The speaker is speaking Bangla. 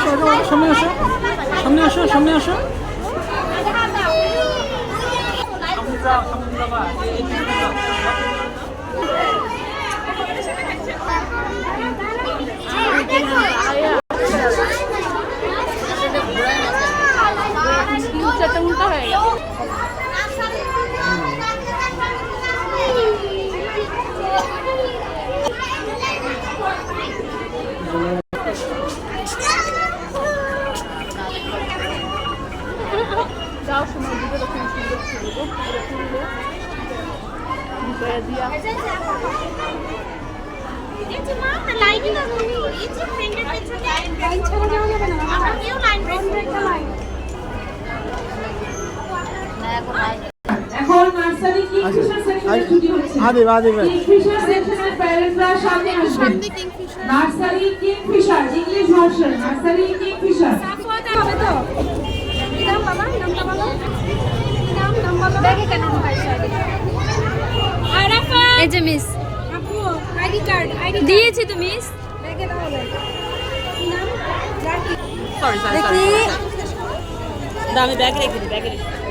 সামনে আসো, সামনে আসো, সামনে আসো। উল্টা হয়ে গেল। যাও সময় দিকে তখন সুন্দর ছিল দিয়া এখন নার্সারি কিংফিশার সেকশনের ছুটি হচ্ছে। কিংফিশার সেকশনের প্যারেন্টরা সামনে আসবেন। Nursery Kingfisher English version, nursery Kingfisher. হবে তো নাম বাবা, নামটা বলো। নাম বলো। ব্যাগে কেন ঢুকাইছো আইডি? আরাফা, এই যে মিস আপু আইডি কার্ড দিয়েছি তো মিস। ব্যাগে দাও বলে কি নাম? সরি দেখি আমি ব্যাগ রেখে দিই, ব্যাগে রেখে